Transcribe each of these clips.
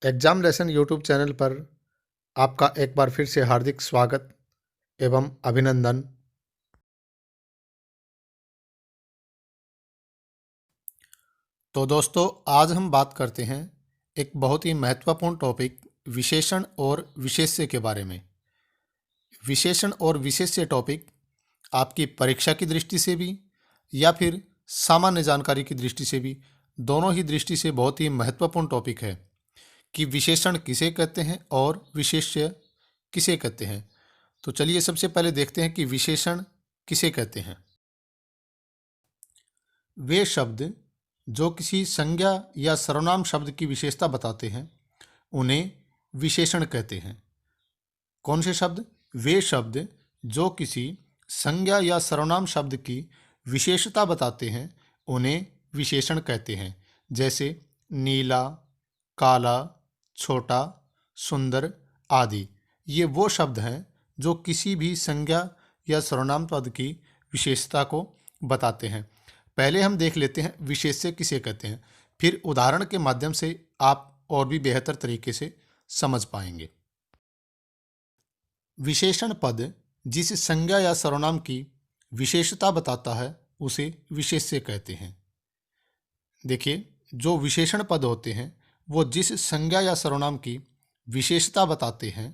Exam lesson YouTube channel पर आपका एक बार फिर से हार्दिक स्वागत एवं अभिनंदन। तो दोस्तों, आज हम बात करते हैं एक बहुत ही महत्वपूर्ण टॉपिक विशेषण और विशेष्य के बारे में। विशेषण और विशेष्य टॉपिक आपकी परीक्षा की दृष्टि से भी या फिर सामान्य जानकारी की दृष्टि से भी, दोनों ही दृष्टि से बहुत ही महत्वपूर्ण टॉपिक है कि विशेषण किसे कहते हैं और विशेष्य किसे कहते हैं। तो चलिए सबसे पहले देखते हैं कि विशेषण किसे कहते हैं। वे शब्द जो किसी संज्ञा या सर्वनाम शब्द की विशेषता बताते हैं उन्हें विशेषण कहते हैं। कौन से शब्द? वे शब्द जो किसी संज्ञा या सर्वनाम शब्द की विशेषता बताते हैं उन्हें विशेषण कहते हैं। जैसे नीला, काला, छोटा, सुंदर आदि। ये वो शब्द हैं जो किसी भी संज्ञा या सर्वनाम पद की विशेषता को बताते हैं। पहले हम देख लेते हैं विशेष्य किसे कहते हैं, फिर उदाहरण के माध्यम से आप और भी बेहतर तरीके से समझ पाएंगे। विशेषण पद जिस संज्ञा या सर्वनाम की विशेषता बताता है उसे विशेष्य कहते हैं। देखिए, जो विशेषण पद होते हैं वो जिस संज्ञा या सर्वनाम की विशेषता बताते हैं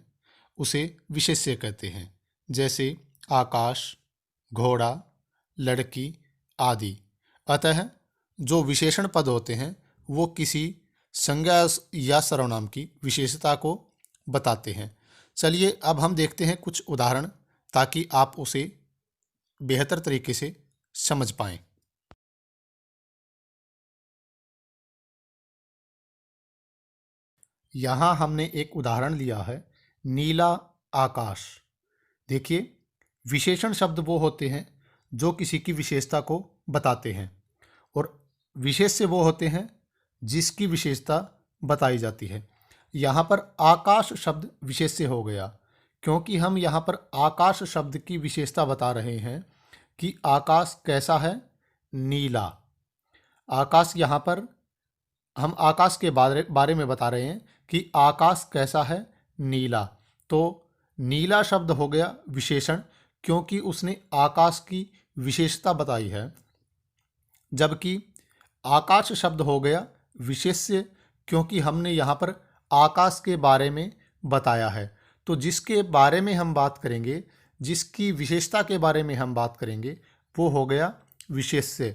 उसे विशेष्य कहते हैं। जैसे आकाश, घोड़ा, लड़की आदि। अतः जो विशेषण पद होते हैं वो किसी संज्ञा या सर्वनाम की विशेषता को बताते हैं। चलिए अब हम देखते हैं कुछ उदाहरण ताकि आप उसे बेहतर तरीके से समझ पाएं। यहाँ हमने एक उदाहरण लिया है, नीला आकाश। देखिए, विशेषण शब्द वो होते हैं जो किसी की विशेषता को बताते हैं और विशेष्य वो होते हैं जिसकी विशेषता बताई जाती है। यहाँ पर आकाश शब्द विशेष्य हो गया क्योंकि हम यहाँ पर आकाश शब्द की विशेषता बता रहे हैं कि आकाश कैसा है, नीला। आकाश यहाँ पर हम आकाश के बारे में बता रहे हैं कि आकाश कैसा है, नीला। तो नीला शब्द हो गया विशेषण क्योंकि उसने आकाश की विशेषता बताई है, जबकि आकाश शब्द हो गया विशेष्य क्योंकि हमने यहाँ पर आकाश के बारे में बताया है। तो जिसके बारे में हम बात करेंगे, जिसकी विशेषता के बारे में हम बात करेंगे, वो हो गया विशेष्य।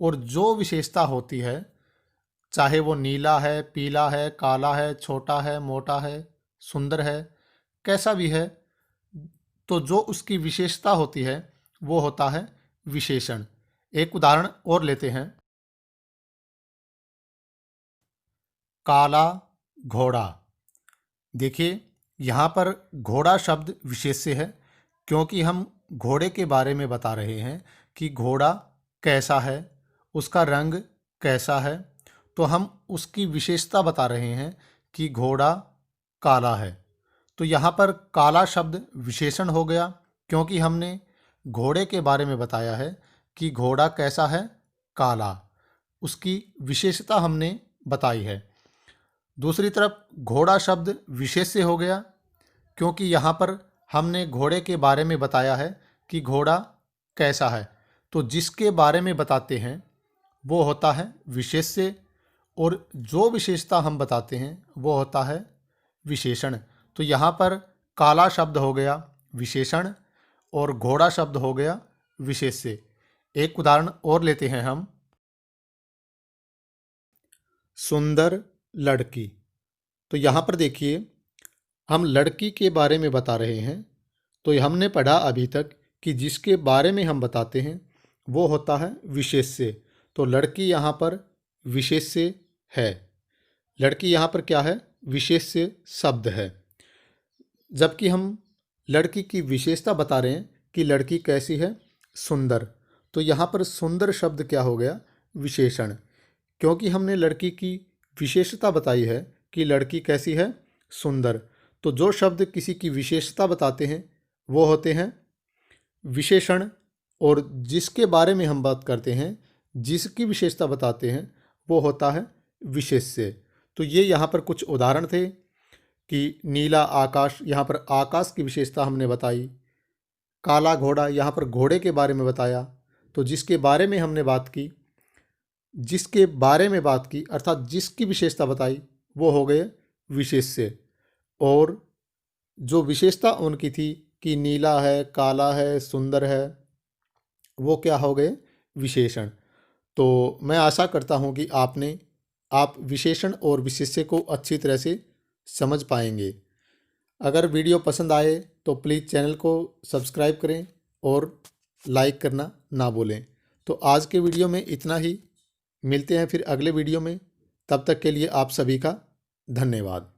और जो विशेषता होती है, चाहे वो नीला है, पीला है, काला है, छोटा है, मोटा है, सुंदर है, कैसा भी है, तो जो उसकी विशेषता होती है वो होता है विशेषण। एक उदाहरण और लेते हैं, काला घोड़ा। देखिए, यहाँ पर घोड़ा शब्द विशेष्य है क्योंकि हम घोड़े के बारे में बता रहे हैं कि घोड़ा कैसा है, उसका रंग कैसा है। तो हम उसकी विशेषता बता रहे हैं कि घोड़ा काला है। तो यहाँ पर काला शब्द विशेषण हो गया क्योंकि हमने घोड़े के बारे में बताया है कि घोड़ा कैसा है, काला। उसकी विशेषता हमने बताई है। दूसरी तरफ घोड़ा शब्द विशेष्य हो गया क्योंकि यहाँ पर हमने घोड़े के बारे में बताया है कि घोड़ा कैसा है। तो जिसके बारे में बताते हैं वो होता है विशेष्य और जो विशेषता हम बताते हैं वो होता है विशेषण। तो यहाँ पर काला शब्द हो गया विशेषण और घोड़ा शब्द हो गया विशेष्य। एक उदाहरण और लेते हैं हम, सुंदर लड़की। तो यहाँ पर देखिए, हम लड़की के बारे में बता रहे हैं। तो हमने पढ़ा अभी तक कि जिसके बारे में हम बताते हैं वो होता है विशेष्य। तो लड़की यहाँ पर विशेष्य है। लड़की यहाँ पर क्या है? विशेष्य शब्द है। जबकि हम लड़की की विशेषता बता रहे हैं कि लड़की कैसी है, सुंदर। तो यहाँ पर सुंदर शब्द क्या हो गया? विशेषण। क्योंकि हमने लड़की की विशेषता बताई है कि लड़की कैसी है, सुंदर। तो जो शब्द किसी की विशेषता बताते हैं वो होते हैं विशेषण और जिसके बारे में हम बात करते हैं, जिसकी विशेषता बताते हैं वो होता है विशेष्य। तो ये यहाँ पर कुछ उदाहरण थे कि नीला आकाश, यहाँ पर आकाश की विशेषता हमने बताई। काला घोड़ा, यहाँ पर घोड़े के बारे में बताया। तो जिसके बारे में हमने बात की, अर्थात जिसकी विशेषता बताई, वो हो गए विशेष्य। और जो विशेषता उनकी थी कि नीला है, काला है, सुंदर है, वो क्या हो गए? विशेषण। तो मैं आशा करता हूँ कि आप विशेषण और विशेष्य को अच्छी तरह से समझ पाएंगे। अगर वीडियो पसंद आए तो प्लीज़ चैनल को सब्सक्राइब करें और लाइक करना ना भूलें। तो आज के वीडियो में इतना ही। मिलते हैं फिर अगले वीडियो में। तब तक के लिए आप सभी का धन्यवाद।